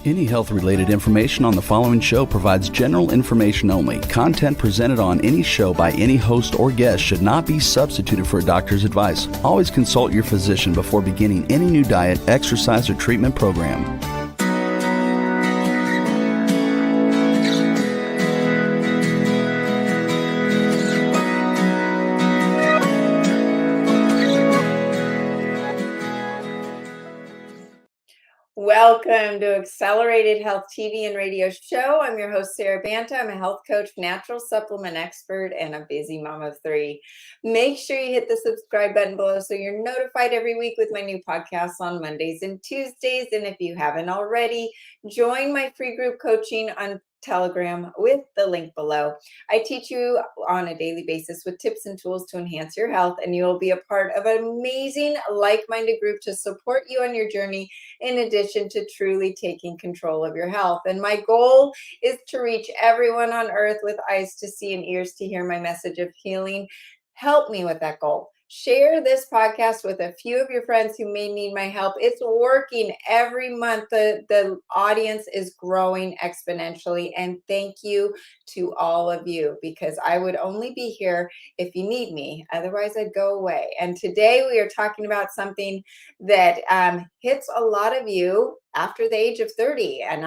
Any health-related information on the following show provides general information only. Content presented on any show by any host or guest should not be substituted for a doctor's advice. Always consult your physician before beginning any new diet, exercise, or treatment program. Welcome to Accelerated Health TV and Radio Show. I'm your host, Sara Banta. I'm a health coach, natural supplement expert, and a busy mom of three. Make sure you hit the subscribe button below so you're notified every week with my new podcasts on Mondays and Tuesdays. And if you haven't already, join my free group coaching on Telegram with the link below. I teach you on a daily basis with tips and tools to enhance your health, and you will be a part of an amazing like-minded group to support you on your journey, in addition to truly taking control of your health. And my goal is to reach everyone on earth with eyes to see and ears to hear my message of healing. Help me with that goal. Share this podcast with a few of your friends who may need my help. It's working every month. The audience is growing exponentially. And thank you to all of you, because I would only be here if you need me. Otherwise, I'd go away. And today we are talking about something that hits a lot of you after the age of 30. And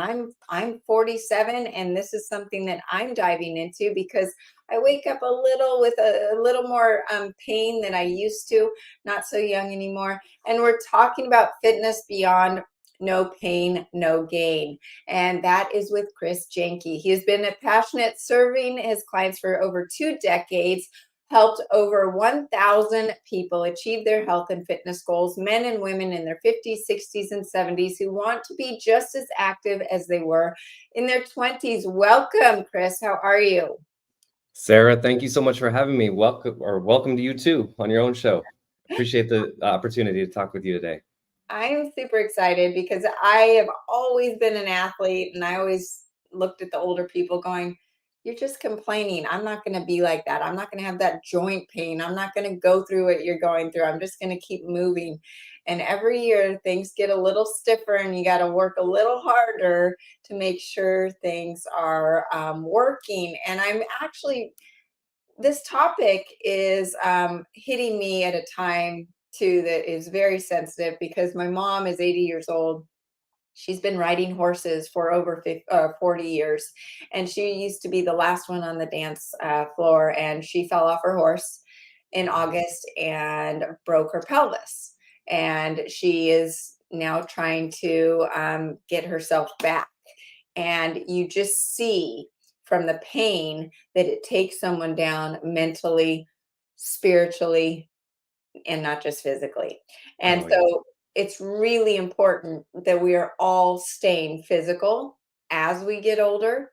I'm 47, and this is something that I'm diving into because I wake up a little with a little more pain than I used to, not so young anymore. And we're talking about fitness beyond no pain, no gain. And that is with Chris Janke. He has been a passionate serving his clients for over 2 decades, helped over 1,000 people achieve their health and fitness goals, men and women in their 50s, 60s, and 70s who want to be just as active as they were in their 20s. Welcome, Chris. How are you? Sara, thank you so much for having me. Welcome to you too on your own show. Appreciate the opportunity to talk with you today. I'm super excited because I have always been an athlete, and I always looked at the older people going, you're just complaining. I'm not going to be like that. I'm not going to have that joint pain. I'm not going to go through what you're going through. I'm just going to keep moving. And every year things get a little stiffer, and you got to work a little harder to make sure things are working. And this topic is hitting me at a time too that is very sensitive, because my mom is 80 years old. She's been riding horses for over 40 years, and she used to be the last one on the dance floor, and she fell off her horse in August and broke her pelvis. And she is now trying to get herself back. And you just see from the pain that it takes someone down mentally, spiritually, and not just physically. And so it's really important that we are all staying physical as we get older.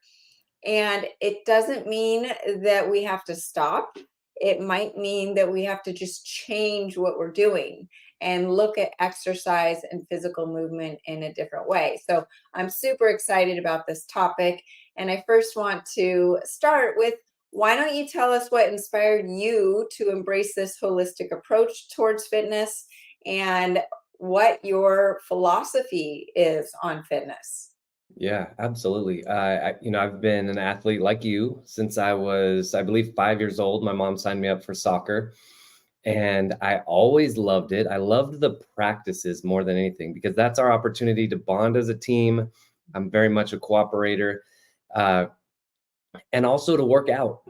And it doesn't mean that we have to stop. It might mean that we have to just change what we're doing and look at exercise and physical movement in a different way. So I'm super excited about this topic. And I first want to start with, why don't you tell us what inspired you to embrace this holistic approach towards fitness, and what your philosophy is on fitness? Yeah, absolutely. I've been an athlete like you since I was, I believe, 5 years old. My mom signed me up for soccer, and I always loved it. I loved the practices more than anything, because that's our opportunity to bond as a team. I'm very much a cooperator, and also to work out.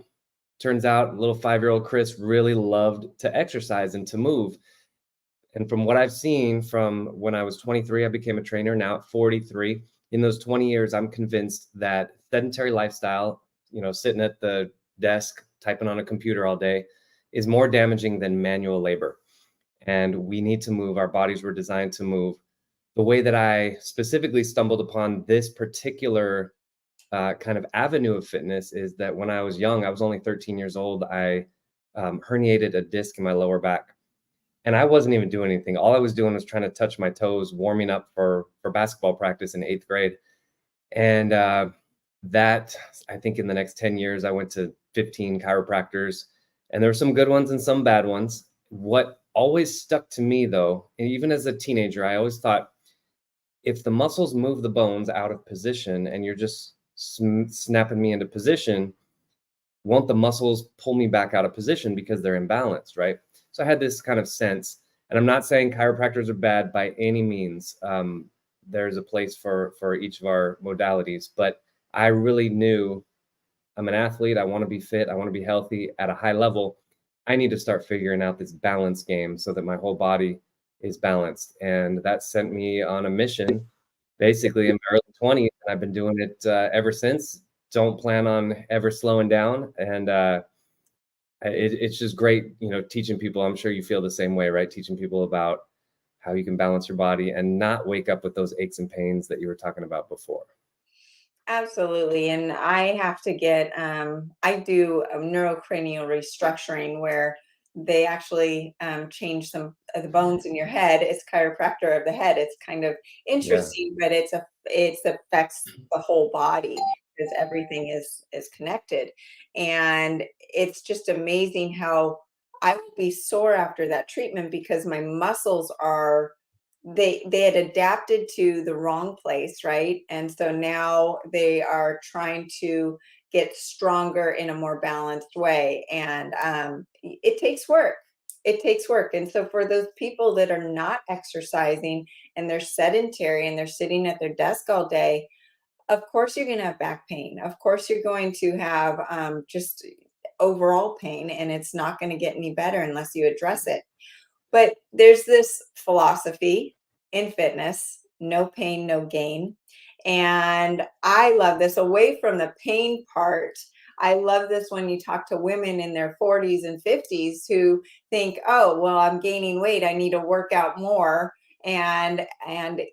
Turns out little 5-year-old Chris really loved to exercise and to move. And from what I've seen, from when I was 23, I became a trainer. Now at 43, in those 20 years, I'm convinced that sedentary lifestyle, sitting at the desk, typing on a computer all day, is more damaging than manual labor. And we need to move. Our bodies were designed to move. The way that I specifically stumbled upon this particular kind of avenue of fitness is that when I was young, I was only 13 years old, I herniated a disc in my lower back. And I wasn't even doing anything. All I was doing was trying to touch my toes, warming up for basketball practice in 8th grade. And that, I think in the next 10 years, I went to 15 chiropractors, and there were some good ones and some bad ones. What always stuck to me, though, and even as a teenager, I always thought, if the muscles move the bones out of position and you're just snapping me into position, won't the muscles pull me back out of position because they're imbalanced, right? So I had this kind of sense, and I'm not saying chiropractors are bad by any means. There's a place for each of our modalities, but I really knew I'm an athlete. I want to be fit. I want to be healthy at a high level. I need to start figuring out this balance game so that my whole body is balanced. And that sent me on a mission, basically in my early 20s. And I've been doing it ever since. Don't plan on ever slowing down. And it's just great, teaching people. I'm sure you feel the same way, right? Teaching people about how you can balance your body and not wake up with those aches and pains that you were talking about before. Absolutely. And I have to get, I do a neurocranial restructuring where they actually change some of the bones in your head. It's chiropractor of the head. It's kind of Yeah. interesting, but it affects the whole body because everything is connected. And it's just amazing how I would be sore after that treatment because my muscles are they had adapted to the wrong place, right? And so now they are trying to get stronger in a more balanced way. And it takes work. It takes work. And so for those people that are not exercising and they're sedentary and they're sitting at their desk all day, of course you're going to have back pain. Of course you're going to have just overall pain, and it's not going to get any better unless you address it. But there's this philosophy in fitness, no pain, no gain. And I love this away from the pain part. I love this when you talk to women in their 40s and 50s who think, "Oh, well, I'm gaining weight. I need to work out more and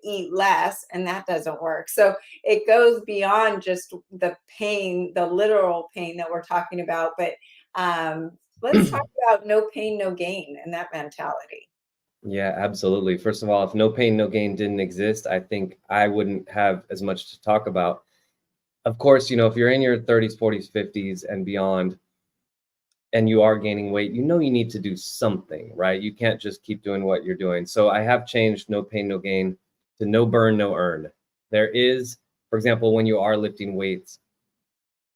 eat less," and that doesn't work. So it goes beyond just the pain, the literal pain that we're talking about, but let's talk about no pain, no gain and that mentality. Yeah, absolutely. First of all, if no pain, no gain didn't exist, I think I wouldn't have as much to talk about. Of course, if you're in your 30s, 40s, 50s and beyond, and you are gaining weight, you need to do something, right? You can't just keep doing what you're doing. So I have changed no pain, no gain to no burn, no earn. There is, for example, when you are lifting weights,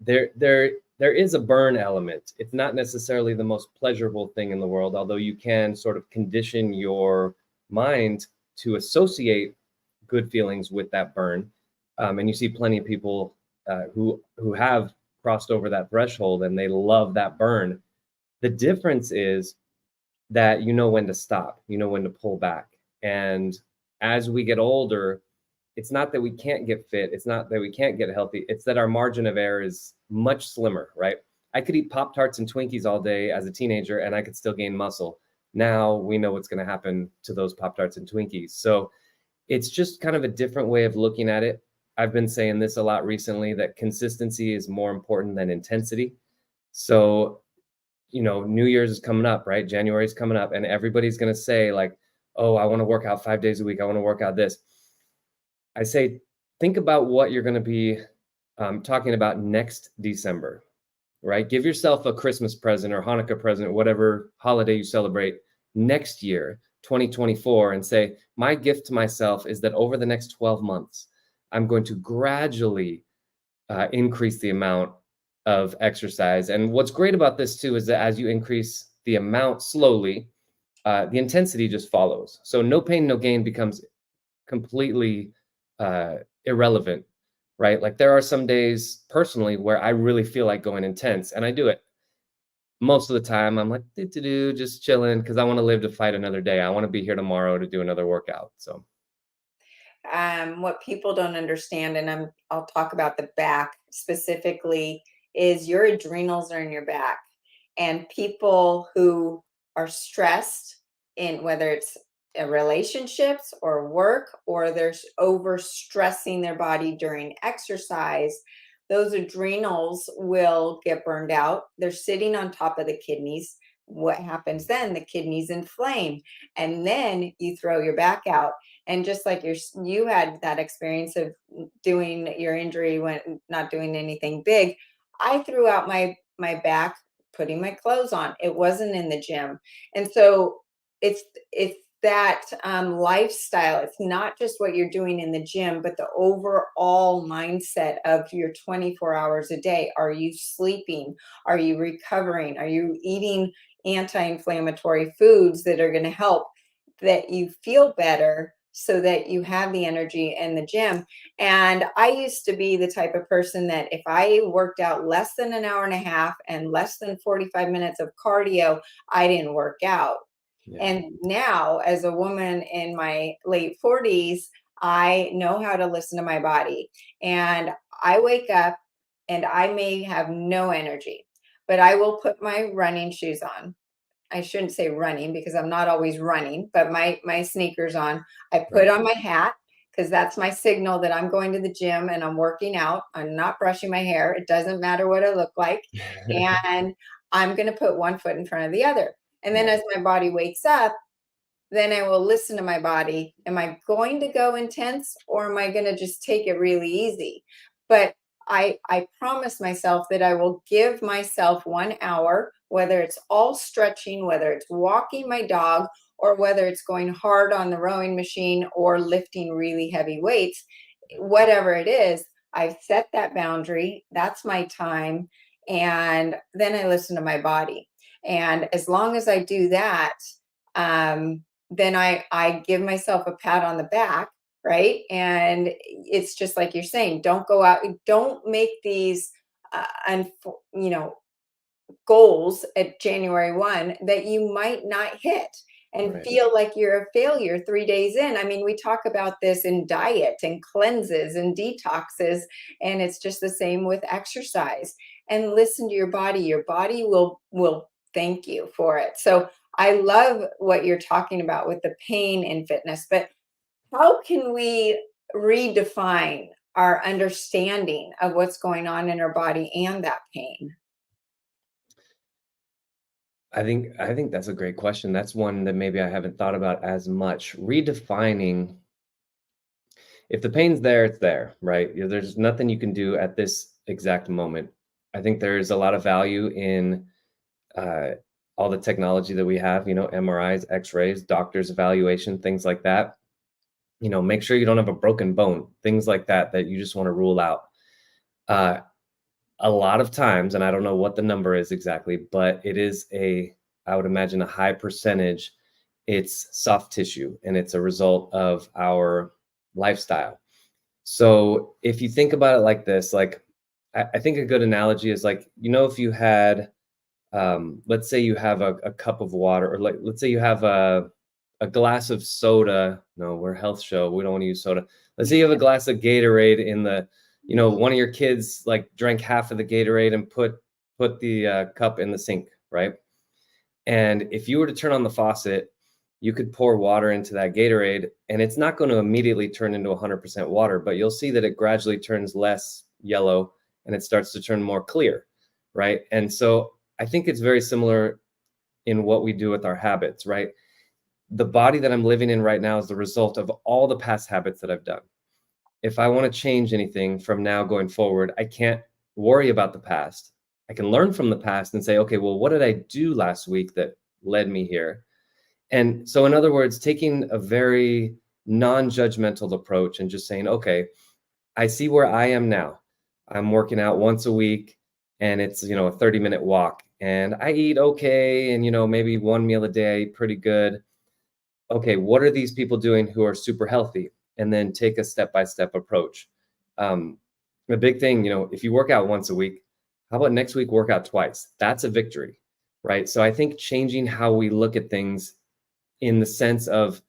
there is a burn element. It's not necessarily the most pleasurable thing in the world, although you can sort of condition your mind to associate good feelings with that burn. And you see plenty of people who have crossed over that threshold and they love that burn. The difference is that you know when to stop, you know when to pull back. And as we get older, it's not that we can't get fit, it's not that we can't get healthy, it's that our margin of error is much slimmer, right? I could eat Pop-Tarts and Twinkies all day as a teenager and I could still gain muscle. Now we know what's going to happen to those Pop-Tarts and Twinkies. So it's just kind of a different way of looking at it. I've been saying this a lot recently, that consistency is more important than intensity. So, New Year's is coming up, right? January is coming up, and everybody's going to say like, oh, I want to work out 5 days a week. I want to work out this. I say, think about what you're going to be talking about next December, right? Give yourself a Christmas present or Hanukkah present, whatever holiday you celebrate next year, 2024, and say, my gift to myself is that over the next 12 months, I'm going to gradually increase the amount of exercise. And what's great about this too is that as you increase the amount slowly, the intensity just follows. So no pain, no gain becomes completely irrelevant, right? Like there are some days personally where I really feel like going intense, and I do it. Most of the time I'm like, just chilling because I want to live to fight another day. I want to be here tomorrow to do another workout. So What people don't understand, and I'll talk about the back specifically, is your adrenals are in your back. And people who are stressed in whether it's relationships or work, or they're over stressing their body during exercise, those adrenals will get burned out. They're sitting on top of the kidneys. What happens then? The kidneys inflame, and then you throw your back out. And just like you had that experience of doing your injury when not doing anything big, I threw out my back putting my clothes on. It wasn't in the gym. And so it's that lifestyle. It's not just what you're doing in the gym, but the overall mindset of your 24 hours a day. Are you sleeping? Are you recovering? Are you eating anti-inflammatory foods that are going to help that you feel better so that you have the energy in the gym? And I used to be the type of person that if I worked out less than an hour and a half and less than 45 minutes of cardio, I didn't work out. Yeah. And now, as a woman in my late 40s, I know how to listen to my body. And I wake up and I may have no energy, but I will put my running shoes on. I shouldn't say running because I'm not always running, but my sneakers on. I put on my hat because that's my signal that I'm going to the gym and I'm working out. I'm not brushing my hair. It doesn't matter what I look like. And I'm going to put one foot in front of the other. And then as my body wakes up, then I will listen to my body. Am I going to go intense or am I going to just take it really easy? But I promise myself that I will give myself 1 hour, whether it's all stretching, whether it's walking my dog, or whether it's going hard on the rowing machine or lifting really heavy weights, whatever it is, I've set that boundary. That's my time. And then I listen to my body. And as long as I do that, then I give myself a pat on the back, right? And it's just like you're saying, don't go out, don't make these, and goals at January 1 that you might not hit and feel like you're a failure 3 days in. I mean, we talk about this in diet and cleanses and detoxes, and it's just the same with exercise. And listen to your body. Your body will thank you for it. So I love what you're talking about with the pain in fitness, but how can we redefine our understanding of what's going on in our body and that pain? I think that's a great question. That's one that maybe I haven't thought about as much. Redefining, if the pain's there, it's there, right? There's nothing you can do at this exact moment. I think there's a lot of value in all the technology that we have, MRIs, X-rays, doctors' evaluation, things like that. Make sure you don't have a broken bone, things like that you just want to rule out. A lot of times, and I don't know what the number is exactly, but it is I would imagine a high percentage, it's soft tissue, and it's a result of our lifestyle. So if you think about it like this, like I think a good analogy is like, if you had, let's say you have a cup of water, or let's say you have a glass of soda. No, we're a health show. We don't want to use soda. Let's say you have a glass of Gatorade in the, one of your kids like drank half of the Gatorade and put the cup in the sink, right? And if you were to turn on the faucet, you could pour water into that Gatorade, and it's not going to immediately turn into 100% water, but you'll see that it gradually turns less yellow and it starts to turn more clear, right? And so I think it's very similar in what we do with our habits, right? The body that I'm living in right now is the result of all the past habits that I've done. If I want to change anything from now going forward, I can't worry about the past. I can learn from the past and say, okay, well, what did I do last week that led me here? And so, in other words, taking a very non-judgmental approach and just saying, okay, I see where I am now. I'm working out once a week, and it's, a 30-minute walk, and I eat okay, and, maybe one meal a day, I eat pretty good. Okay, what are these people doing who are super healthy? And then take a step-by-step approach. The big thing, if you work out once a week, how about next week work out twice? That's a victory, right? So I think changing how we look at things in the sense of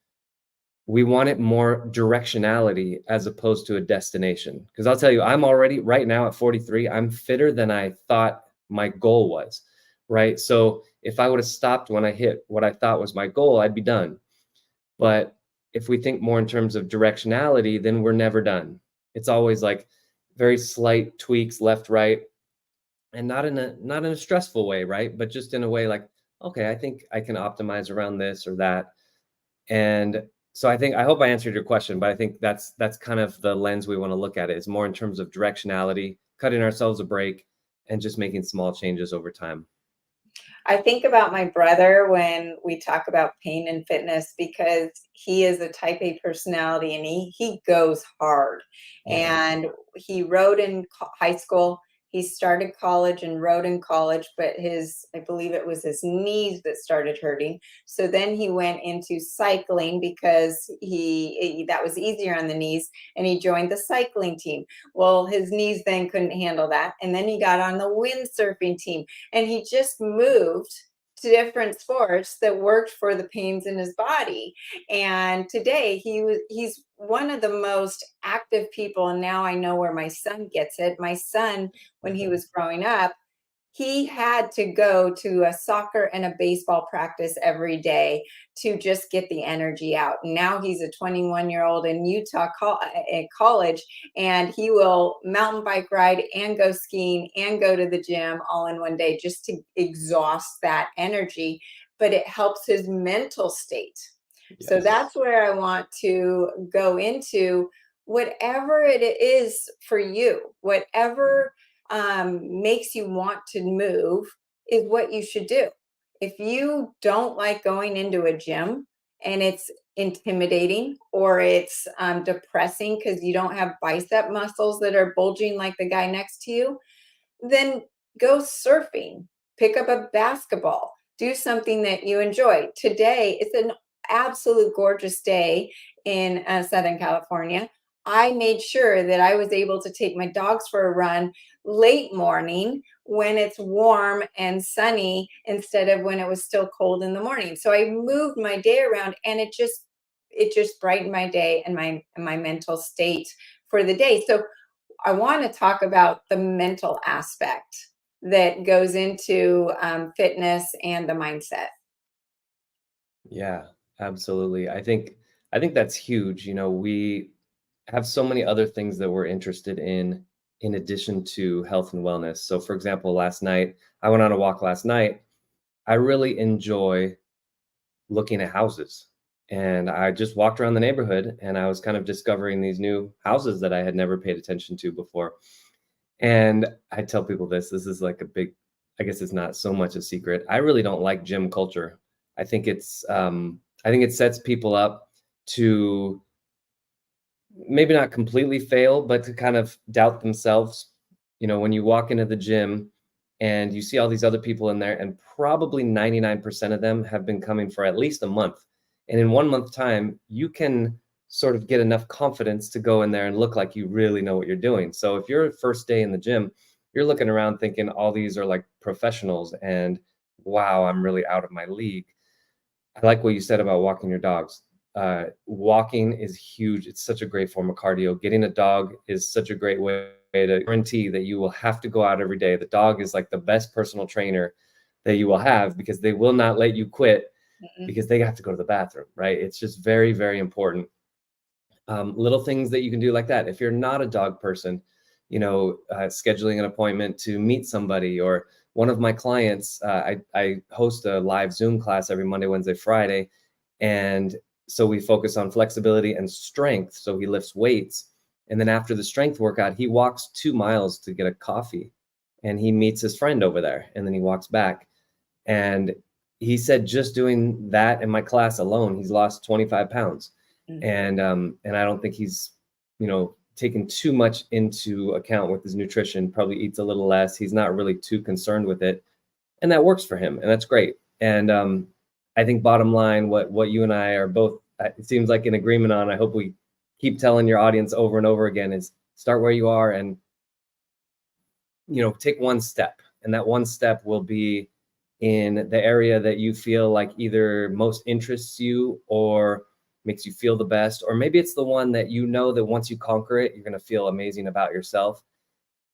we want it more directionality as opposed to a destination. Because I'll tell you, I'm already right now at 43, I'm fitter than I thought my goal was, right? So if I would have stopped when I hit what I thought was my goal, I'd be done. But if we think more in terms of directionality, then we're never done. It's always like very slight tweaks left, right, and not in a stressful way, right? But just in a way like, okay, I think I can optimize around this or that. And so I hope I answered your question, but I think that's kind of the lens we want to look at it, is more in terms of directionality, cutting ourselves a break, and just making small changes over time. I think about my brother when we talk about pain and fitness because he is a type A personality and he goes hard. Yeah. And he rode in high school. He started college and rode in college, but I believe it was his knees that started hurting. So then he went into cycling because that was easier on the knees, and he joined the cycling team. Well, his knees then couldn't handle that. And then he got on the windsurfing team, and he just moved to different sports that worked for the pains in his body. And today he's one of the most active people. And now I know where my son gets it. My son, when he was growing up, he had to go to a soccer and a baseball practice every day to just get the energy out. Now he's a 21-year-old in Utah at college, and he will mountain bike ride and go skiing and go to the gym all in one day just to exhaust that energy. But it helps his mental state. So Yes. that's where I want to go into whatever it is for you, whatever makes you want to move is what you should do. If you don't like going into a gym and it's intimidating or it's depressing because you don't have bicep muscles that are bulging like the guy next to you, then go surfing, pick up a basketball, do something that you enjoy. Today, it's an absolute gorgeous day in Southern California. I made sure that I was able to take my dogs for a run late morning when it's warm and sunny instead of when it was still cold in the morning. So I moved my day around, and it just brightened my day and my mental state for the day. So I want to talk about the mental aspect that goes into fitness and the mindset. Yeah, absolutely. I think that's huge. We have so many other things that we're interested in addition to health and wellness. So for example, last night, I went on a walk last night. I really enjoy looking at houses. And I just walked around the neighborhood and I was kind of discovering these new houses that I had never paid attention to before. And I tell people this is like a big, I guess it's not so much a secret. I really don't like gym culture. I think I think it sets people up to maybe not completely fail, but to kind of doubt themselves. When you walk into the gym and you see all these other people in there, and probably 99% of them have been coming for at least a month. And in 1 month time, you can sort of get enough confidence to go in there and look like you really know what you're doing. So if you're first day in the gym, you're looking around thinking all these are like professionals and wow, I'm really out of my league. I like what you said about walking your dogs. Walking is huge. It's such a great form of cardio. Getting a dog is such a great way to guarantee that you will have to go out every day. The dog is like the best personal trainer that you will have because they will not let you quit because they have to go to the bathroom, right? It's just very, very important. Little things that you can do like that. If you're not a dog person, scheduling an appointment to meet somebody, or one of my clients, I host a live Zoom class every Monday, Wednesday, Friday. And so we focus on flexibility and strength. So he lifts weights. And then after the strength workout, he walks 2 miles to get a coffee and he meets his friend over there. And then he walks back. And he said, just doing that in my class alone, he's lost 25 pounds. And I don't think he's, taken too much into account with his nutrition, probably eats a little less. He's not really too concerned with it. And that works for him. And that's great. And I think bottom line, what you and I are both, it seems like in agreement on, I hope we keep telling your audience over and over again, is start where you are and, take one step. And that one step will be in the area that you feel like either most interests you or makes you feel the best, or maybe it's the one that that once you conquer it, you're going to feel amazing about yourself.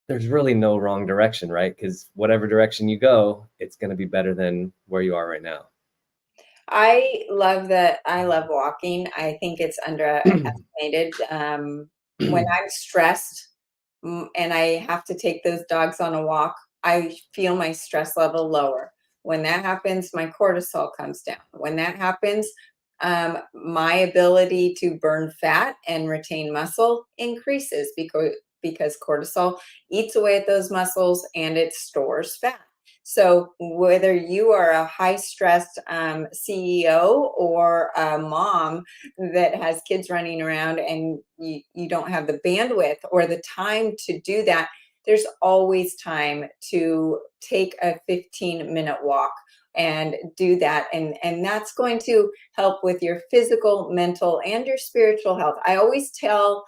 There's really no wrong direction, right? Because whatever direction you go, it's going to be better than where you are right now. I love that. I love walking. I think it's underestimated. When I'm stressed and I have to take those dogs on a walk, I feel my stress level lower. When that happens, my cortisol comes down. When that happens, my ability to burn fat and retain muscle increases because cortisol eats away at those muscles and it stores fat. So whether you are a high-stressed CEO or a mom that has kids running around and you don't have the bandwidth or the time to do that, there's always time to take a 15-minute walk and do that. And that's going to help with your physical, mental, and your spiritual health. I always tell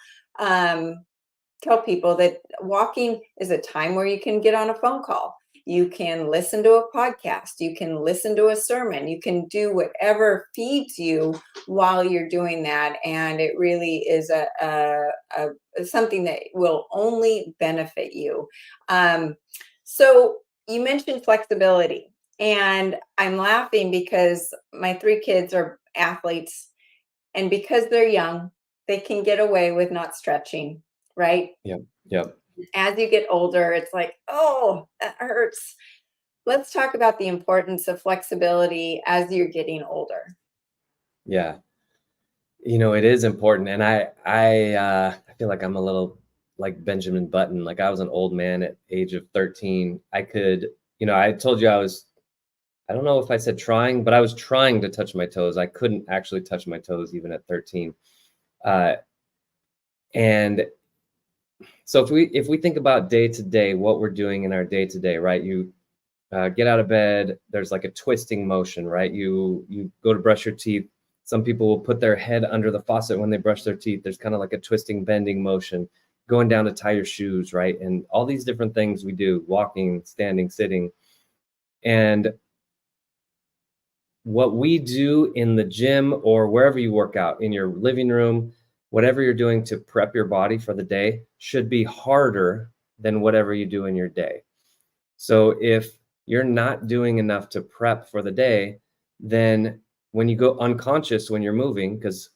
people that walking is a time where you can get on a phone call. You can listen to a podcast. You can listen to a sermon. You can do whatever feeds you while you're doing that. And it really is something that will only benefit you. So you mentioned flexibility. And I'm laughing because my 3 kids are athletes. And because they're young, they can get away with not stretching, right? Yep. Yep. As you get older, it's like, oh, that hurts. Let's talk about the importance of flexibility as you're getting older. Yeah. It is important. And I feel like I'm a little like Benjamin Button. Like I was an old man at age of 13. I told you I don't know if I said trying, but I was trying to touch my toes. I couldn't actually touch my toes even at 13. And so if we think about day to day, what we're doing in our day to day, right? You get out of bed, there's like a twisting motion, right? You go to brush your teeth. Some people will put their head under the faucet when they brush their teeth. There's kind of like a twisting, bending motion, going down to tie your shoes, right? And all these different things we do, walking, standing, sitting. And what we do in the gym or wherever you work out, in your living room, whatever you're doing to prep your body for the day should be harder than whatever you do in your day. So if you're not doing enough to prep for the day, then when you go unconscious when you're moving, because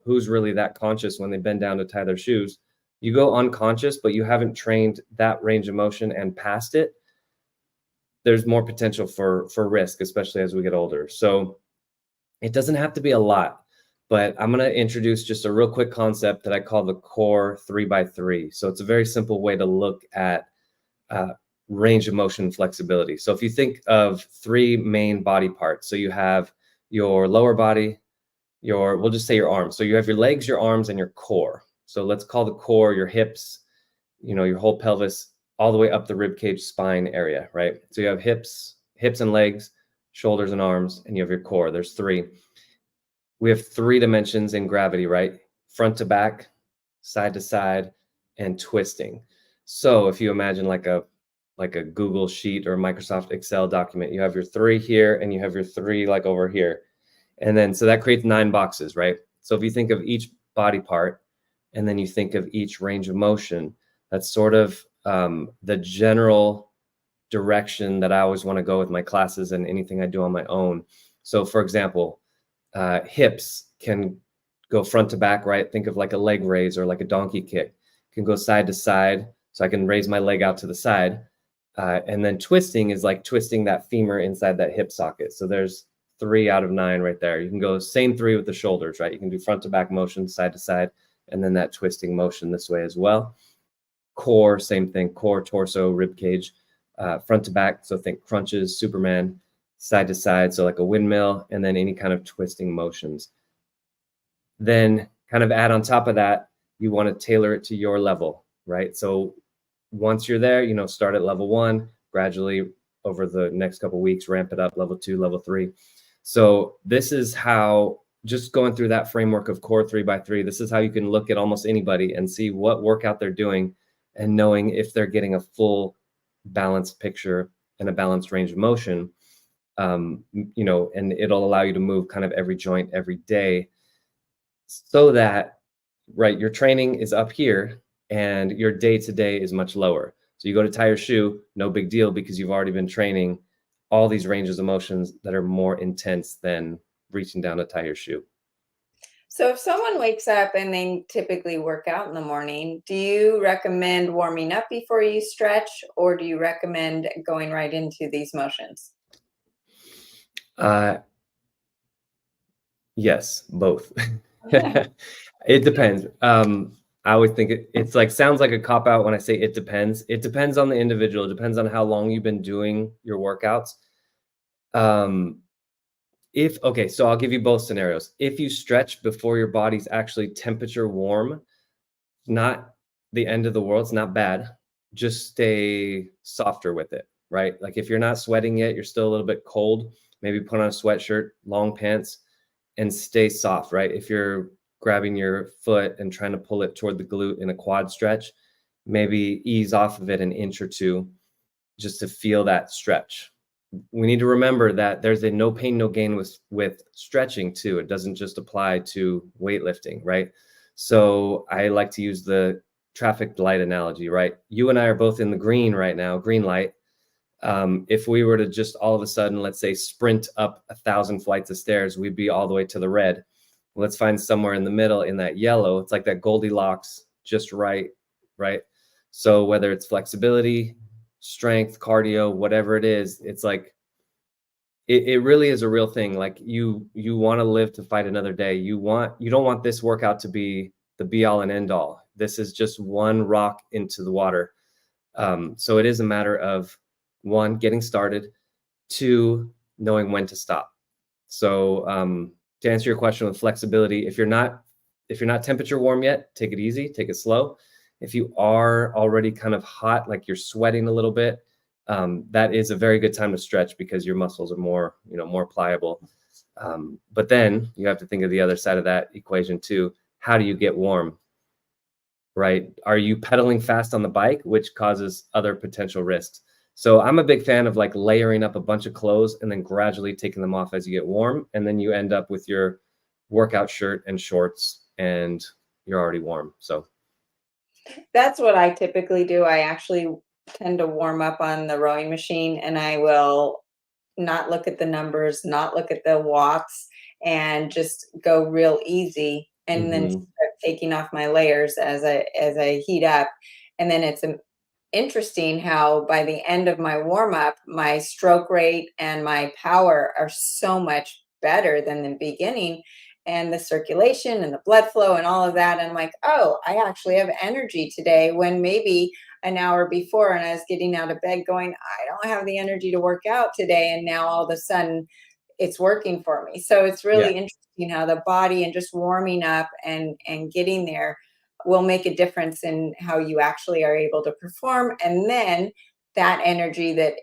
who's really that conscious when they bend down to tie their shoes, you go unconscious, but you haven't trained that range of motion and past it, there's more potential for risk, especially as we get older. So it doesn't have to be a lot, but I'm going to introduce just a real quick concept that I call the core 3x3. So it's a very simple way to look at range of motion flexibility. So if you think of 3 main body parts, so you have your lower body, we'll just say your arms. So you have your legs, your arms, and your core. So let's call the core your hips, your whole pelvis, all the way up the rib cage spine area, right? So you have hips and legs, shoulders and arms, and you have your core. There's 3. We have 3 dimensions in gravity, right? Front to back, side to side, and twisting. So if you imagine like a Google sheet or a Microsoft Excel document, you have your 3 here and you have your 3 like over here. And then, so that creates 9 boxes, right? So if you think of each body part and then you think of each range of motion, that's sort of the general direction that I always want to go with my classes and anything I do on my own. So for example, hips can go front to back, right? Think of like a leg raise or like a donkey kick. Can go side to side. So I can raise my leg out to the side. And then twisting is like twisting that femur inside that hip socket. So there's 3 out of 9 right there. You can go same 3 with the shoulders, right? You can do front to back motion, side to side, and then that twisting motion this way as well. Core, same thing, core, torso, rib cage, front to back. So think crunches, Superman, side to side. So like a windmill, and then any kind of twisting motions. Then kind of add on top of that, you want to tailor it to your level, right? So once you're there, start at level 1, gradually over the next couple of weeks, ramp it up, level 2, level 3. So this is how, just going through that framework of core 3x3, this is how you can look at almost anybody and see what workout they're doing and knowing if they're getting a full balanced picture and a balanced range of motion, and it'll allow you to move kind of every joint every day so that, right, your training is up here and your day-to-day is much lower. So you go to tie your shoe, no big deal, because you've already been training all these ranges of motions that are more intense than reaching down to tie your shoe. So if someone wakes up and they typically work out in the morning, do you recommend warming up before you stretch, or do you recommend going right into these motions? Yes, both. It depends. I always think it's like, sounds like a cop out when I say it depends. It depends on the individual. It depends on how long you've been doing your workouts. Okay, so I'll give you both scenarios. If you stretch before your body's actually temperature warm, not the end of the world, it's not bad. Just stay softer with it, right? Like if you're not sweating yet, you're still a little bit cold, maybe put on a sweatshirt, long pants, and stay soft, right? If you're grabbing your foot and trying to pull it toward the glute in a quad stretch, maybe ease off of it an inch or two just to feel that stretch. We need to remember that there's a no pain, no gain with stretching too. It doesn't just apply to weightlifting, right? So I like to use the traffic light analogy, right? You and I are both in the green right now, green light. If we were to just all of a sudden, let's say, sprint up 1,000 flights of stairs, we'd be all the way to the red. Let's find somewhere in the middle in that yellow. It's like that Goldilocks, just right, right? So whether it's flexibility, strength, cardio, whatever it is, it's like, it really is a real thing. Like you want to live to fight another day. You don't want this workout to be the be all and end all. This is just one rock into the water. So it is a matter of, one, getting started, two, knowing when to stop. So to answer your question with flexibility, if you're not temperature warm yet, take it easy, take it slow. If you are already kind of hot, like you're sweating a little bit, that is a very good time to stretch because your muscles are more pliable. But then you have to think of the other side of that equation too. How do you get warm? Right? Are you pedaling fast on the bike, which causes other potential risks? So I'm a big fan of like layering up a bunch of clothes and then gradually taking them off as you get warm. And then you end up with your workout shirt and shorts and you're already warm. So That's what I typically do. I actually tend to warm up on the rowing machine, and I will not look at the numbers, not look at the watts, and just go real easy, and then start taking off my layers as I heat up. And then it's interesting how by the end of my warm up, my stroke rate and my power are so much better than the beginning, and the circulation and the blood flow and all of that. And I'm like, oh, I actually have energy today, when maybe an hour before, and I was getting out of bed going, I don't have the energy to work out today. And now all of a sudden it's working for me. So it's really interesting how the body and just warming up and getting there will make a difference in how you actually are able to perform. And then that energy that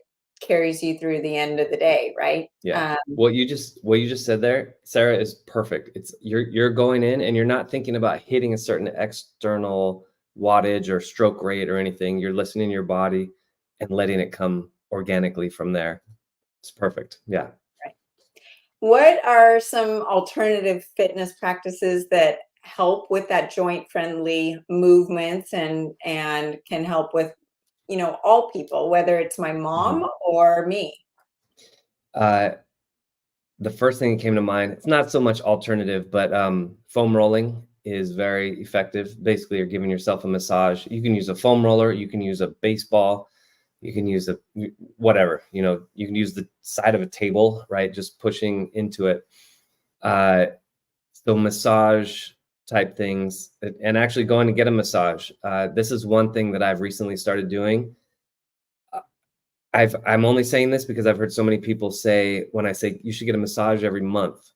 carries you through the end of the day, right? Yeah. What you just said there, Sarah, is perfect. It's you're going in and you're not thinking about hitting a certain external wattage or stroke rate or anything. You're listening to your body and letting it come organically from there. It's perfect. Yeah. Right. What are some alternative fitness practices that help with that joint friendly movements and can help with, all people, whether it's my mom or me? The first thing that came to mind, it's not so much alternative, but foam rolling is very effective. Basically, you're giving yourself a massage. You can use a foam roller, you can use a baseball, you can use whatever, you can use the side of a table, right? Just pushing into it. So massage type things, and actually going to get a massage. This is one thing that I've recently started doing. I'm only saying this because I've heard so many people say, when I say you should get a massage every month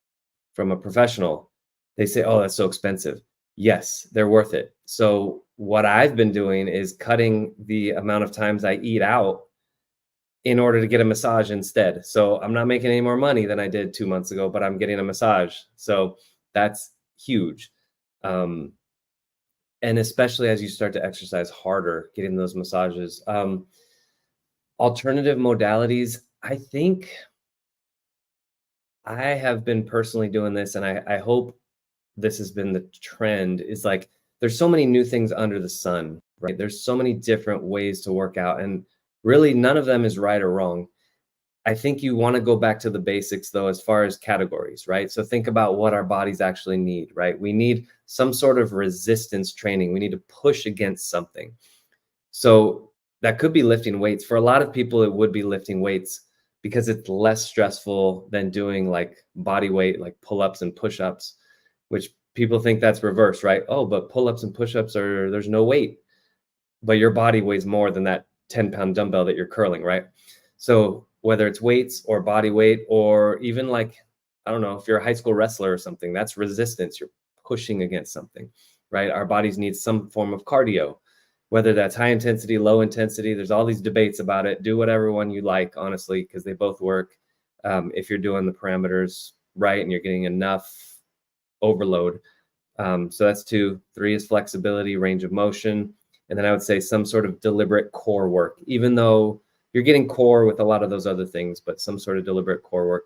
from a professional, they say, oh, that's so expensive. Yes, they're worth it. So what I've been doing is cutting the amount of times I eat out in order to get a massage instead. So I'm not making any more money than I did 2 months ago, but I'm getting a massage. So that's huge. And especially as you start to exercise harder, getting those massages. Alternative modalities, I think I have been personally doing this, and I hope this has been the trend, is like there's so many new things under the sun, right? There's so many different ways to work out, and really none of them is right or wrong. I think you want to go back to the basics though, as far as categories, right? So think about what our bodies actually need, right? We need some sort of resistance training. We need to push against something. So that could be lifting weights. For a lot of people, it would be lifting weights because it's less stressful than doing like body weight, like pull-ups and push-ups, which people think that's reverse, right? Oh, but pull-ups and push-ups there's no weight, but your body weighs more than that 10-pound dumbbell that you're curling, right? So whether it's weights or body weight, or even like, I don't know, if you're a high school wrestler or something, that's resistance. You're pushing against something, right? Our bodies need some form of cardio, whether that's high intensity, low intensity. There's all these debates about it. Do whatever one you like, honestly, because they both work. If you're doing the parameters right and you're getting enough overload. So that's 2. 3 is flexibility, range of motion. And then I would say some sort of deliberate core work, even though you're getting core with a lot of those other things, but some sort of deliberate core work.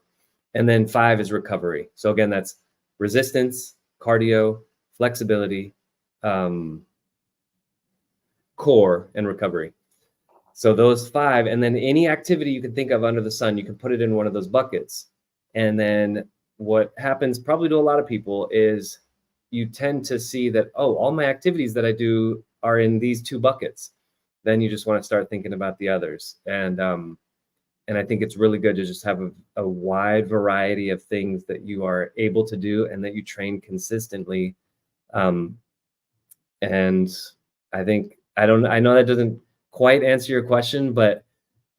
And then 5 is recovery. So again, that's resistance, cardio, flexibility, core, and recovery. So those 5, and then any activity you can think of under the sun, you can put it in one of those buckets. And then what happens probably to a lot of people is you tend to see that, oh, all my activities that I do are in these 2 buckets. Then you just want to start thinking about the others. And I think it's really good to just have a wide variety of things that you are able to do and that you train consistently. And I think, I know that doesn't quite answer your question, but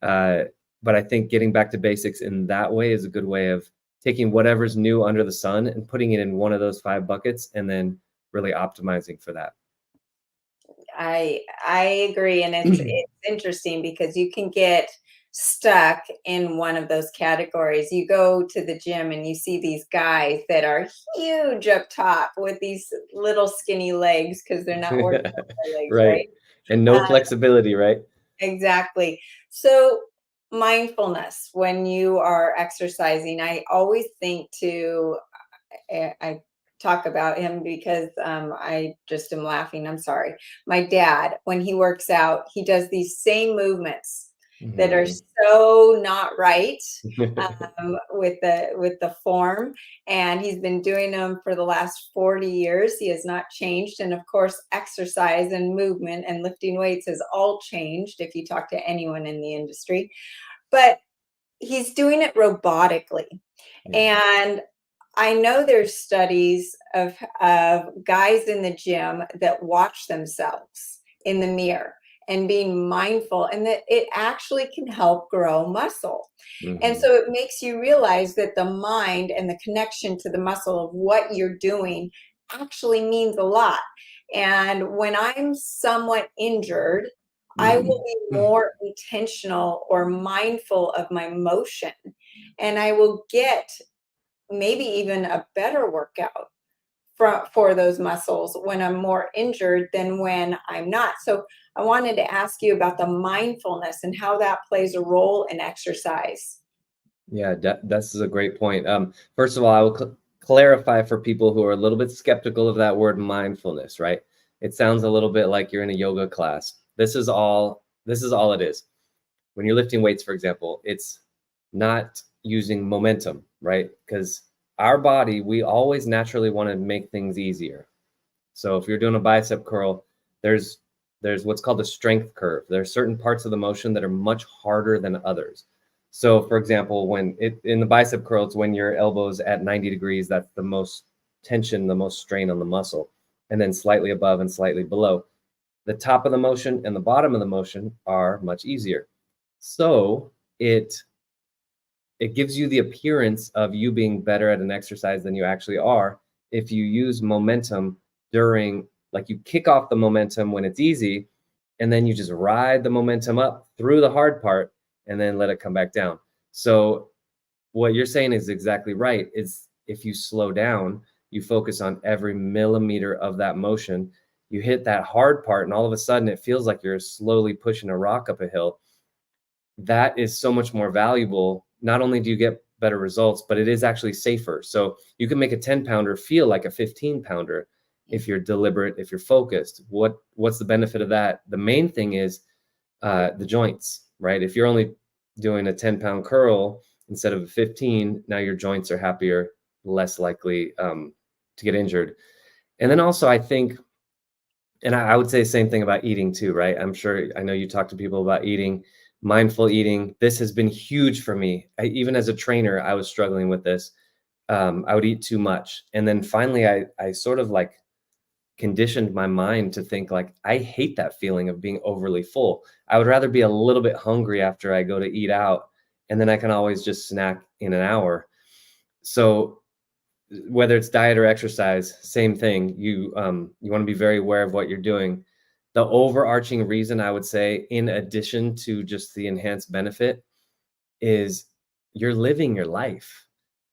I think getting back to basics in that way is a good way of taking whatever's new under the sun and putting it in one of those 5 buckets and then really optimizing for that. I agree. And it's interesting because you can get stuck in one of those categories. You go to the gym and you see these guys that are huge up top with these little skinny legs because they're not working on their legs, right? And no flexibility, right? Exactly. So mindfulness, when you are exercising, I always think I talk about him because I just am laughing. I'm sorry. My dad, when he works out, he does these same movements that are so not right with the form, and he's been doing them for the last 40 years. He has not changed, and of course exercise and movement and lifting weights has all changed if you talk to anyone in the industry, but he's doing it robotically. And I know there's studies of guys in the gym that watch themselves in the mirror and being mindful, and that it actually can help grow muscle. And so it makes you realize that the mind and the connection to the muscle of what you're doing actually means a lot. And when I'm somewhat injured, I will be more intentional or mindful of my motion, and I will get maybe even a better workout for those muscles when I'm more injured than when I'm not. So I wanted to ask you about the mindfulness and how that plays a role in exercise. Yeah, this is a great point. First of all, I will clarify for people who are a little bit skeptical of that word mindfulness, right? It sounds a little bit like you're in a yoga class. This is all it is. When you're lifting weights, for example, it's not using momentum, right? Because our body, we always naturally want to make things easier. So if you're doing a bicep curl, there's what's called a strength curve. There are certain parts of the motion that are much harder than others. So for example, in the bicep curl, it's when your elbow's at 90 degrees, that's the most tension, the most strain on the muscle, and then slightly above and slightly below. The top of the motion and the bottom of the motion are much easier. So it gives you the appearance of you being better at an exercise than you actually are if you use momentum during, like you kick off the momentum when it's easy, and then you just ride the momentum up through the hard part and then let it come back down. So what you're saying is exactly right, is if you slow down, you focus on every millimeter of that motion, you hit that hard part, and all of a sudden it feels like you're slowly pushing a rock up a hill. That is so much more valuable. Not only do you get better results, but it is actually safer. So you can make a 10-pounder feel like a 15-pounder if you're deliberate, if you're focused. What's the benefit of that? The main thing is the joints, right? If you're only doing a 10-pound curl instead of a 15, now your joints are happier, less likely to get injured. And then also I think, and I would say the same thing about eating too, right? I know you talk to people about eating, mindful eating. This has been huge for me. Even as a trainer, I was struggling with this. I would eat too much. And then finally, I sort of like conditioned my mind to think like, I hate that feeling of being overly full. I would rather be a little bit hungry after I go to eat out, and then I can always just snack in an hour. So whether it's diet or exercise, same thing. You want to be very aware of what you're doing. The overarching reason I would say, in addition to just the enhanced benefit, is you're living your life,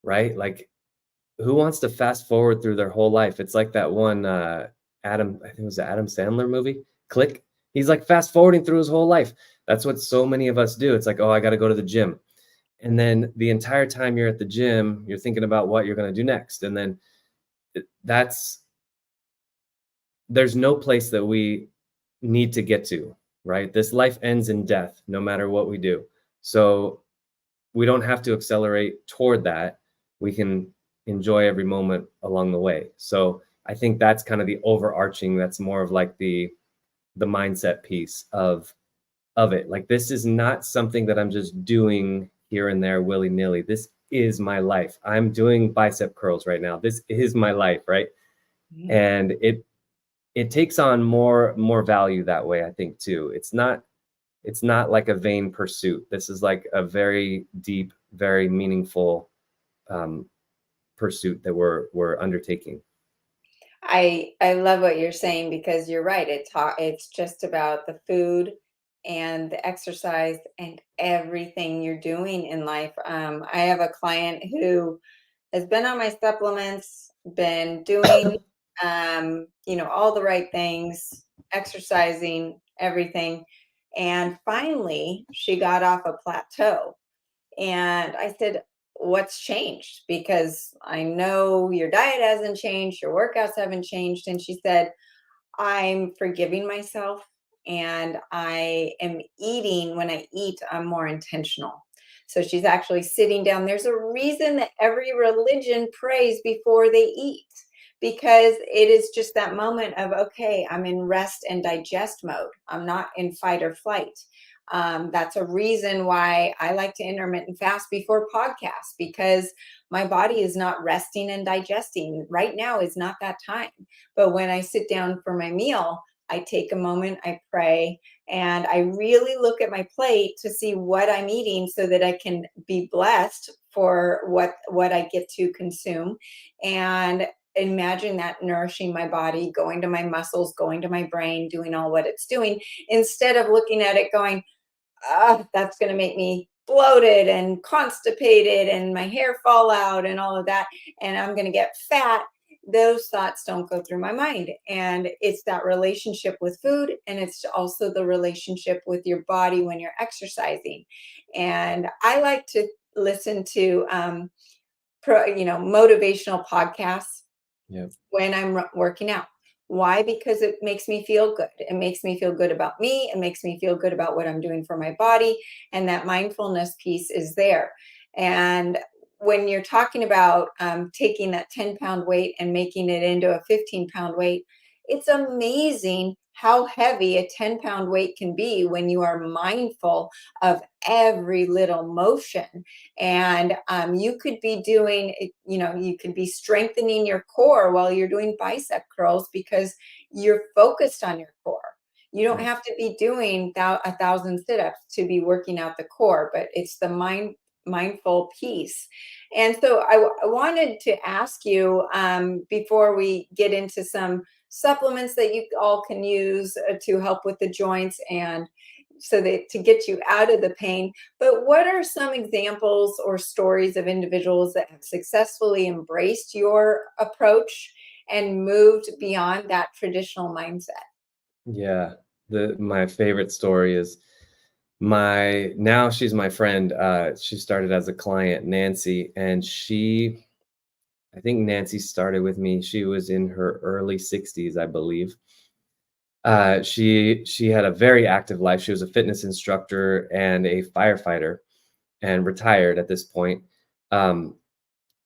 right? Like, who wants to fast forward through their whole life? It's like that one I think it was the Adam Sandler movie, Click. He's like fast forwarding through his whole life. That's what so many of us do. It's like, oh, I got to go to the gym. And then the entire time you're at the gym, you're thinking about what you're going to do next. And then there's no place that we need to get to, right? This life ends in death, no matter what we do. So we don't have to accelerate toward that. We can enjoy every moment along the way. So I think that's kind of the overarching, that's more of like the mindset piece of it. Like, this is not something that I'm just doing here and there willy-nilly. This is my life. I'm doing bicep curls right now. This is my life, right? Yeah. And it takes on more value that way, I think, too. It's not like a vain pursuit. This is like a very deep, very meaningful pursuit that we're undertaking. I love what you're saying, because you're right. It's just about the food and the exercise and everything you're doing in life. I have a client who has been on my supplements, been doing all the right things, exercising, everything. And finally she got off a plateau. And I said, what's changed? Because I know your diet hasn't changed, your workouts haven't changed. And she said, I'm forgiving myself, and I am eating. When I eat, I'm more intentional. So she's actually sitting down. There's a reason that every religion prays before they eat, because it is just that moment of, okay, I'm in rest and digest mode. I'm not in fight or flight. That's a reason why I like to intermittent fast before podcasts, because my body is not resting and digesting. Right now is not that time. But when I sit down for my meal, I take a moment, I pray, and I really look at my plate to see what I'm eating, so that I can be blessed for what I get to consume. And imagine that nourishing my body, going to my muscles, going to my brain, doing all what it's doing, instead of looking at it going, that's going to make me bloated and constipated and my hair fall out and all of that, and I'm going to get fat. Those thoughts don't go through my mind. And it's that relationship with food, and it's also the relationship with your body when you're exercising. And I like to listen to motivational podcasts when I'm working out. Why? Because it makes me feel good. It makes me feel good about me. It makes me feel good about what I'm doing for my body. And that mindfulness piece is there. And when you're talking about taking that 10-pound weight and making it into a 15-pound weight, it's amazing how heavy a 10-pound weight can be when you are mindful of every little motion. And you could be doing, you could be strengthening your core while you're doing bicep curls, because you're focused on your core. You don't have to be doing 1,000 sit-ups to be working out the core, but it's the mindful piece. And so I wanted to ask you, before we get into some supplements that you all can use to help with the joints, and so that to get you out of the pain. But what are some examples or stories of individuals that have successfully embraced your approach and moved beyond that traditional mindset? Yeah, my favorite story is now she's my friend. She started as a client, Nancy, and I think Nancy started with me. She was in her early 60s, I believe. She had a very active life. She was a fitness instructor and a firefighter, and retired at this point.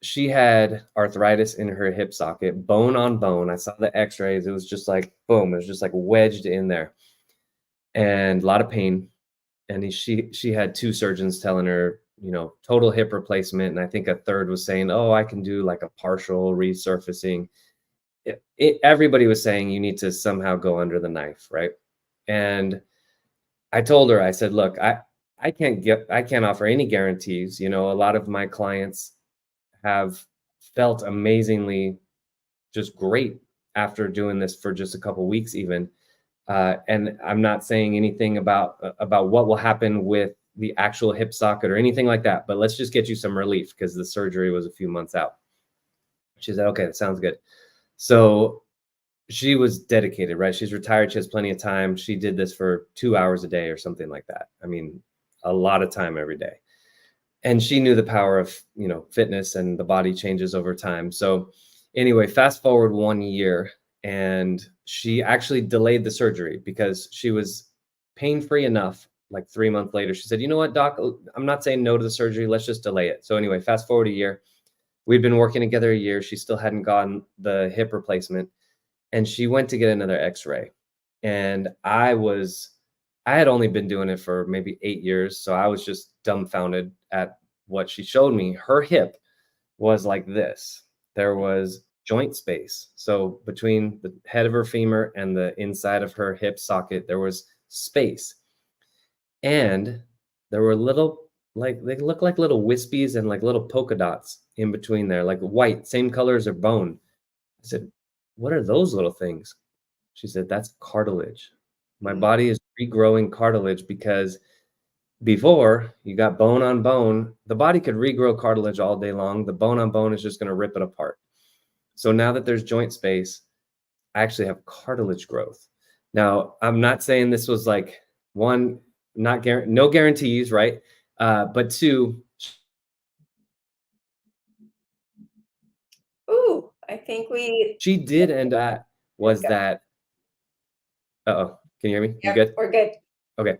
She had arthritis in her hip socket, bone on bone. I saw the x-rays. It was just like, boom, it was just like wedged in there, and a lot of pain. And she had two surgeons telling her, total hip replacement. And I think a third was saying, oh, I can do like a partial resurfacing. Everybody was saying you need to somehow go under the knife, right? And I told her, I said, look, I can't offer any guarantees. A lot of my clients have felt amazingly just great after doing this for just a couple of weeks even. And I'm not saying anything about what will happen with the actual hip socket or anything like that, but let's just get you some relief because the surgery was a few months out. She said, okay, that sounds good. So she was dedicated, right? She's retired. She has plenty of time. She did this for 2 hours a day or something like that. I mean, a lot of time every day. And she knew the power of, fitness, and the body changes over time. So anyway, fast forward 1 year, and she actually delayed the surgery because she was pain-free enough. Like 3 months later, she said, you know what, doc, I'm not saying no to the surgery. Let's just delay it. So anyway, fast forward a year. We'd been working together a year. She still hadn't gotten the hip replacement. And she went to get another x-ray. And I had only been doing it for maybe 8 years. So I was just dumbfounded at what she showed me. Her hip was like this. There was joint space. So between the head of her femur and the inside of her hip socket, there was space. And there were little, like, they look like little wispies and like little polka dots in between there, like white, same color as her bone. I said, what are those little things? She said, that's cartilage. My body is regrowing cartilage because before you got bone on bone, the body could regrow cartilage all day long. The bone on bone is just going to rip it apart. So now that there's joint space, I actually have cartilage growth. Now, I'm not saying this was like one, no guarantees, right? But two. Ooh, I think she did end up was that. Uh-oh, can you hear me? You good? We're good. Okay.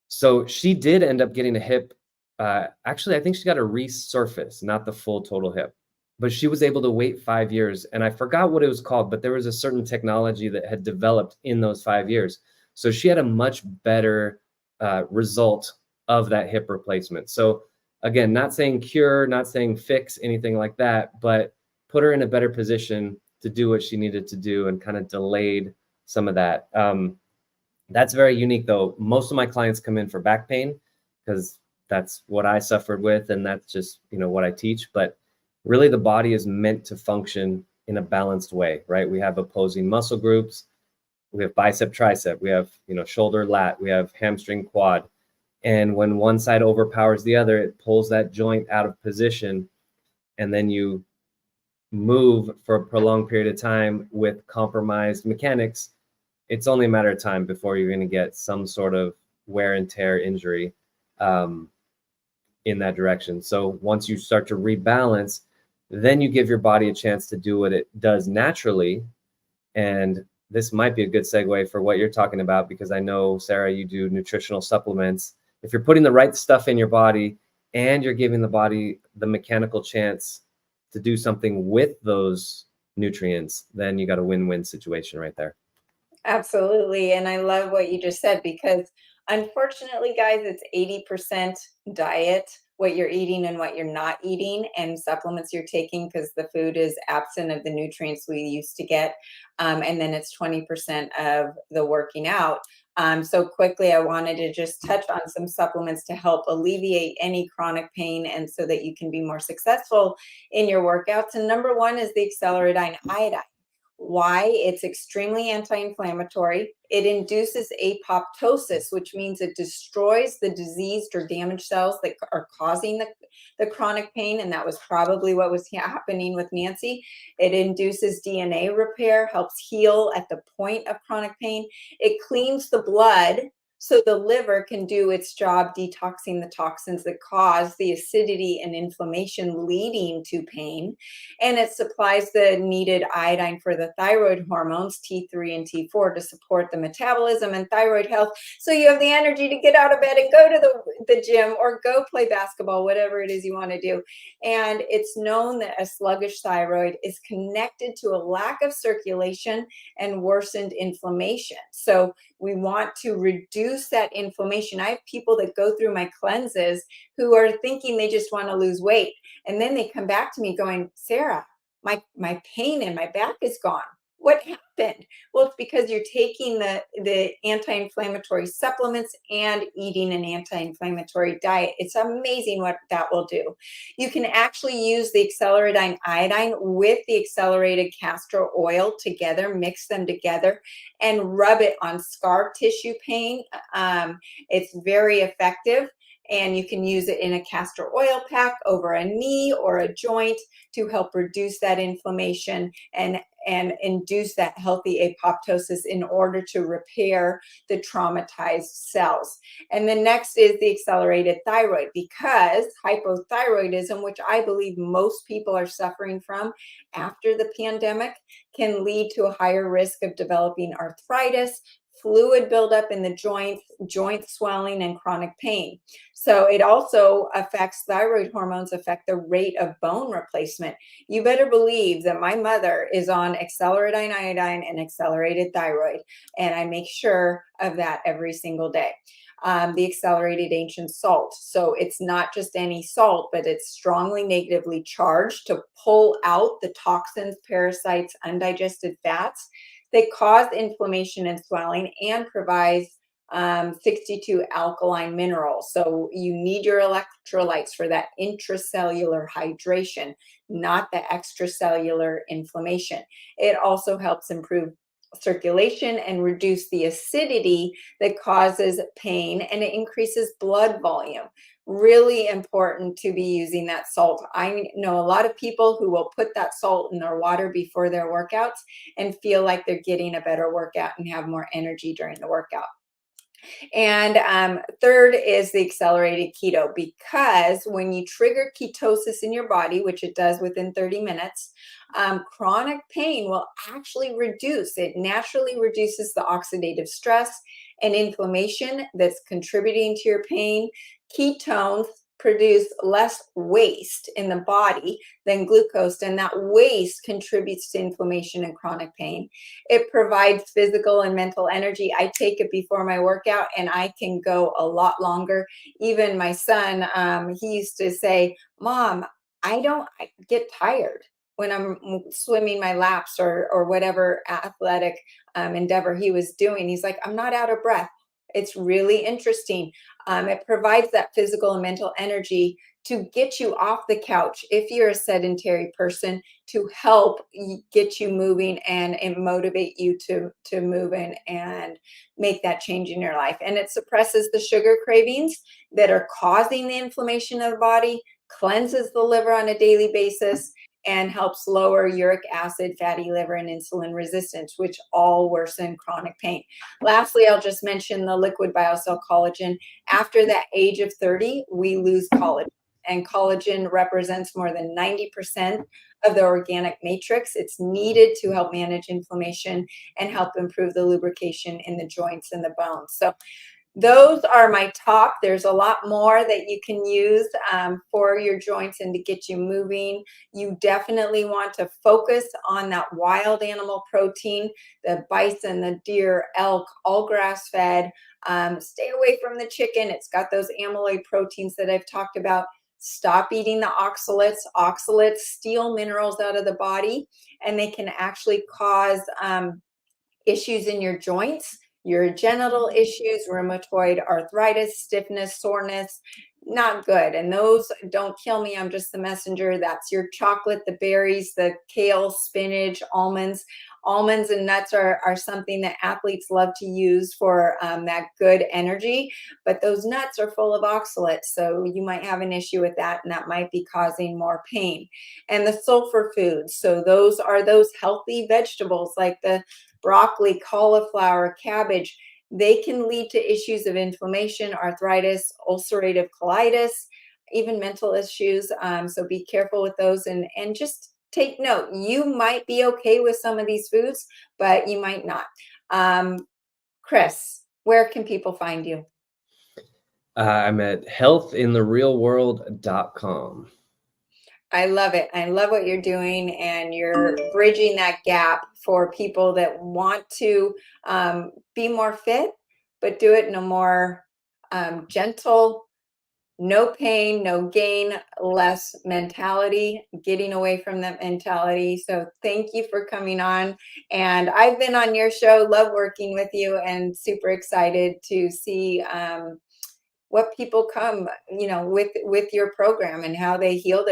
So she did end up getting a hip. Actually, I think she got a resurface, not the full total hip, but she was able to wait 5 years. And I forgot what it was called, but there was a certain technology that had developed in those 5 years. So she had a much better result of that hip replacement. So again, not saying cure, not saying fix anything like that, but put her in a better position to do what she needed to do and kind of delayed some of that. That's very unique though. Most of my clients come in for back pain because that's what I suffered with. And that's just, what I teach. But really the body is meant to function in a balanced way, right? We have opposing muscle groups. We have bicep, tricep. We have, shoulder, lat. We have hamstring, quad. And when one side overpowers the other, it pulls that joint out of position. And then you move for a prolonged period of time with compromised mechanics. It's only a matter of time before you're going to get some sort of wear and tear injury in that direction. So once you start to rebalance, then you give your body a chance to do what it does naturally. And this might be a good segue for what you're talking about, because I know, Sarah, you do nutritional supplements. If you're putting the right stuff in your body and you're giving the body the mechanical chance to do something with those nutrients, then you got a win-win situation right there. Absolutely. And I love what you just said, because unfortunately, guys, it's 80% diet, what you're eating and what you're not eating, and supplements you're taking, because the food is absent of the nutrients we used to get. And then it's 20% of the working out. So quickly, I wanted to just touch on some supplements to help alleviate any chronic pain, and so that you can be more successful in your workouts. And number one is the Accelerate iodine. Why? It's extremely anti-inflammatory. It induces apoptosis, which means it destroys the diseased or damaged cells that are causing the chronic pain. And that was probably what was happening with Nancy. It induces DNA repair, helps heal at the point of chronic pain. It cleans the blood so the liver can do its job detoxing the toxins that cause the acidity and inflammation leading to pain. And it supplies the needed iodine for the thyroid hormones, T3 and T4, to support the metabolism and thyroid health. So you have the energy to get out of bed and go to the gym or go play basketball, whatever it is you want to do. And it's known that a sluggish thyroid is connected to a lack of circulation and worsened inflammation. So we want to reduce reduce that inflammation. I have people that go through my cleanses who are thinking they just want to lose weight. And then they come back to me going, Sara, my pain in my back is gone. What happened? Well, it's because you're taking the anti-inflammatory supplements and eating an anti-inflammatory diet. It's amazing what that will do. You can actually use the accelerated iodine with the accelerated castor oil together, mix them together, and rub it on scar tissue pain. It's very effective. And you can use it in a castor oil pack over a knee or a joint to help reduce that inflammation and induce that healthy apoptosis in order to repair the traumatized cells. And the next is the accelerated thyroid, because hypothyroidism, which I believe most people are suffering from after the pandemic, can lead to a higher risk of developing arthritis, fluid buildup in the joints, joint swelling, and chronic pain. So it also affects thyroid hormones, affect the rate of bone replacement. You better believe that my mother is on accelerated iodine and accelerated thyroid, and I make sure of that every single day. The accelerated ancient salt. So it's not just any salt, but it's strongly negatively charged to pull out the toxins, parasites, undigested fats that cause inflammation and swelling, and provides 62 alkaline minerals. So you need your electrolytes for that intracellular hydration, not the extracellular inflammation. It also helps improve circulation and reduce the acidity that causes pain, and it increases blood volume. Really important to be using that salt. I know a lot of people who will put that salt in their water before their workouts and feel like they're getting a better workout and have more energy during the workout. And third is the accelerated keto, because when you trigger ketosis in your body, which it does within 30 minutes, chronic pain will actually reduce. It naturally reduces the oxidative stress and inflammation that's contributing to your pain. Ketones produce less waste in the body than glucose, and that waste contributes to inflammation and chronic pain. It provides physical and mental energy. I take it before my workout and I can go a lot longer. Even my son, he used to say, Mom, I get tired when I'm swimming my laps or whatever athletic endeavor he was doing. He's like, I'm not out of breath. It's really interesting. It provides that physical and mental energy to get you off the couch if you're a sedentary person, to help get you moving and motivate you to move in and make that change in your life. And it suppresses the sugar cravings that are causing the inflammation of the body, cleanses the liver on a daily basis, and helps lower uric acid, fatty liver, and insulin resistance, which all worsen chronic pain. Lastly, I'll just mention the liquid BioCell collagen. After that age of 30, we lose collagen, and collagen represents more than 90% of the organic matrix. It's needed to help manage inflammation and help improve the lubrication in the joints and the bones. So those are my top. There's a lot more that you can use for your joints and to get you moving. You definitely want to focus on that wild animal protein, the bison, the deer, elk, all grass-fed. Stay away from the chicken. It's got those amyloid proteins that I've talked about. Stop eating the oxalates. Oxalates steal minerals out of the body, and they can actually cause issues in your joints, your genital issues, rheumatoid arthritis, stiffness, soreness. Not good. And those don't kill me. I'm just the messenger. That's your chocolate, the berries, the kale, spinach, almonds. Almonds and nuts are something that athletes love to use for that good energy, but those nuts are full of oxalates, so you might have an issue with that, and that might be causing more pain. And the sulfur foods, so those are those healthy vegetables like the broccoli, cauliflower, cabbage. They can lead to issues of inflammation, arthritis, ulcerative colitis, even mental issues. So be careful with those, and just take note. You might be okay with some of these foods, but you might not. Chris, where can people find you? I'm at healthintherealworld.com. I love it. I love what you're doing, and you're bridging that gap for people that want to be more fit, but do it in a more gentle, no pain, no gain, less mentality, getting away from that mentality. So thank you for coming on. And I've been on your show, love working with you, and super excited to see what people come, with your program and how they heal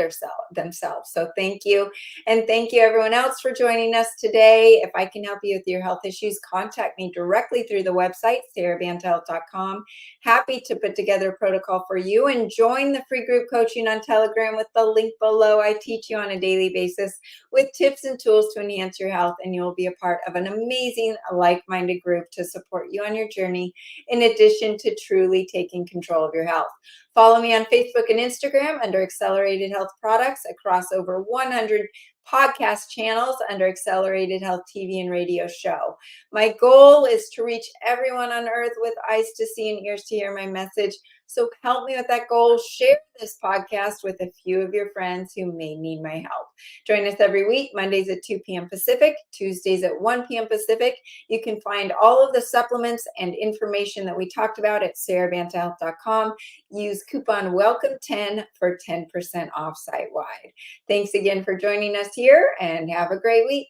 themselves. So thank you. And thank you everyone else for joining us today. If I can help you with your health issues, contact me directly through the website, sarabantahealth.com. Happy to put together a protocol for you, and join the free group coaching on Telegram with the link below. I teach you on a daily basis with tips and tools to enhance your health, and you'll be a part of an amazing like-minded group to support you on your journey, in addition to truly taking control of your health. Follow me on Facebook and Instagram under Accelerated Health Products, across over 100 podcast channels under Accelerated Health TV and Radio Show. My goal is to reach everyone on earth with eyes to see and ears to hear my message. So help me with that goal. Share this podcast with a few of your friends who may need my help. Join us every week, Mondays at 2 p.m. Pacific, Tuesdays at 1 p.m. Pacific. You can find all of the supplements and information that we talked about at sarabantahealth.com. Use coupon WELCOME10 for 10% off site-wide. Thanks again for joining us here, and have a great week.